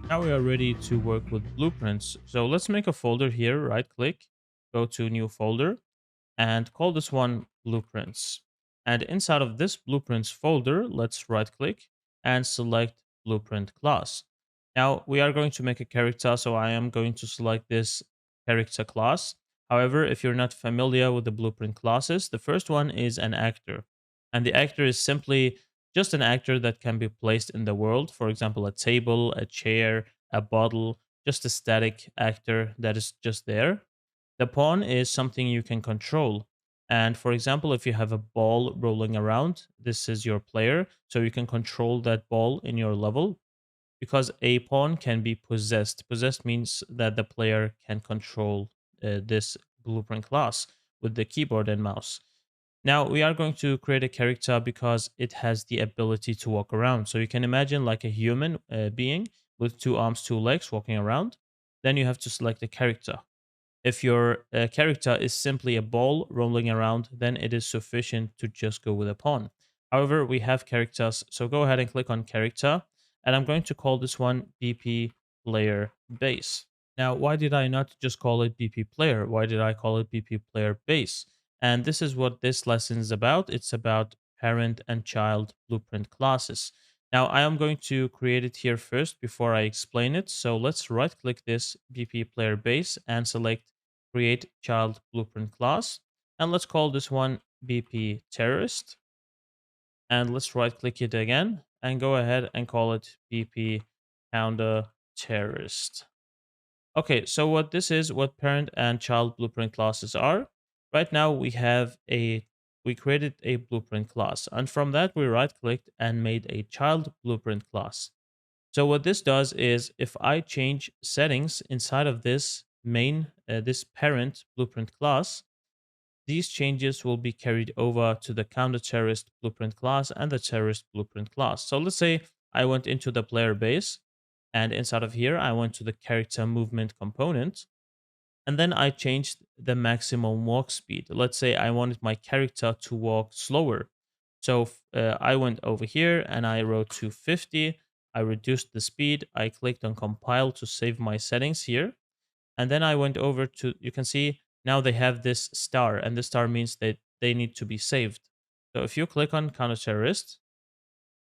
Now we are ready to work with blueprints. So let's make a folder here, right click, go to new folder and call this one blueprints. And inside of this blueprints folder, let's right click and select blueprint class. Now we are going to make a character. So I am going to select this character class. However, if you're not familiar with the blueprint classes, the first one is an actor. And the actor is simply just an actor that can be placed in the world. For example, a table, a chair, a bottle, just a static actor that is just there. The pawn is something you can control. And for example, if you have a ball rolling around, this is your player. So you can control that ball in your level because a pawn can be possessed. Possessed means that the player can control this blueprint class with the keyboard and mouse. Now we are going to create a character because it has the ability to walk around. So you can imagine like a human being with two arms, two legs walking around. Then you have to select a character. If your character is simply a ball rolling around, then it is sufficient to just go with a pawn. However, we have characters, so go ahead and click on character, and I'm going to call this one BP player base. Now, why did I not just call it BP player? Why did I call it BP player base? And this is what this lesson is about. It's about parent and child blueprint classes. Now, I am going to create it here first before I explain it. So let's right click this BP player base and select create child blueprint class. And let's call this one BP terrorist. And let's right click it again and go ahead and call it BP counter terrorist. Okay, so what this is, what parent and child blueprint classes are. Right now we created a blueprint class, and from that we right clicked and made a child blueprint class. So what this does is if I change settings inside of this this parent blueprint class, these changes will be carried over to the counter terrorist blueprint class and the terrorist blueprint class. So let's say I went into the player base and inside of here, I went to the character movement component and then I changed the maximum walk speed. Let's say I wanted my character to walk slower. So I went over here and I wrote to 50. I reduced the speed. I clicked on compile to save my settings here. And then I went over to, you can see now they have this star, and the star means that they need to be saved. So if you click on counter terrorist,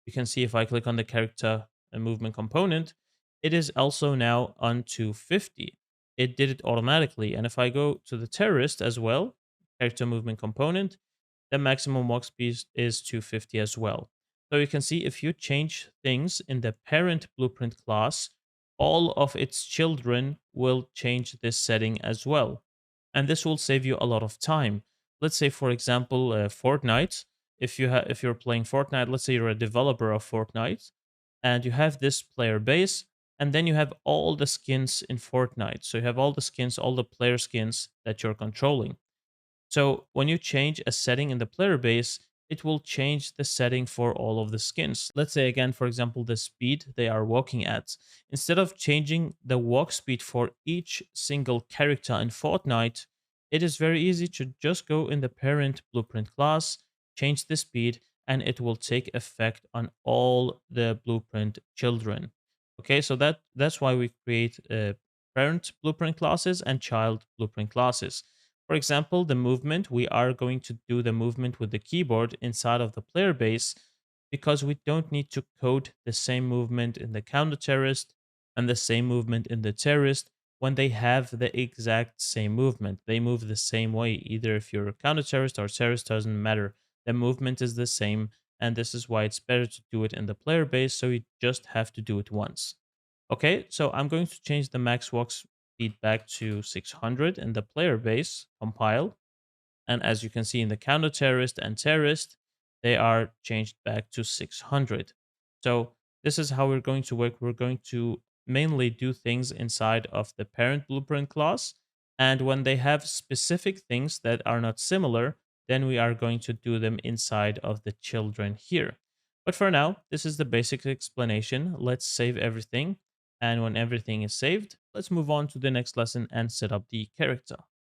you can see if I click on the character and movement component, it is also now on 250. It did it automatically. And if I go to the terrorist as well, character movement component, the maximum walk speed is 250 as well. So you can see if you change things in the parent blueprint class, all of its children will change this setting as well. And this will save you a lot of time. Let's say, for example, Fortnite. If you're playing Fortnite, let's say you're a developer of Fortnite, and you have this player base, and then you have all the skins in Fortnite. So you have all the skins, all the player skins that you're controlling. So when you change a setting in the player base, it will change the setting for all of the skins. Let's say again, for example, the speed they are walking at. Instead of changing the walk speed for each single character in Fortnite, it is very easy to just go in the parent blueprint class, change the speed, and it will take effect on all the blueprint children. Okay, so that's why we create parent blueprint classes and child blueprint classes. For example, the movement, we are going to do the movement with the keyboard inside of the player base because we don't need to code the same movement in the counter terrorist and the same movement in the terrorist when they have the exact same movement. They move the same way, either if you're a counter terrorist or terrorist, doesn't matter. The movement is the same, and this is why it's better to do it in the player base, so you just have to do it once. Okay, so I'm going to change the max walk speed back to 600 in the player base, compile. And as you can see in the counter terrorist and terrorist, they are changed back to 600. So this is how we're going to work. We're going to mainly do things inside of the parent blueprint class. And when they have specific things that are not similar, then we are going to do them inside of the children here. But for now, this is the basic explanation. Let's save everything. And when everything is saved, let's move on to the next lesson and set up the character.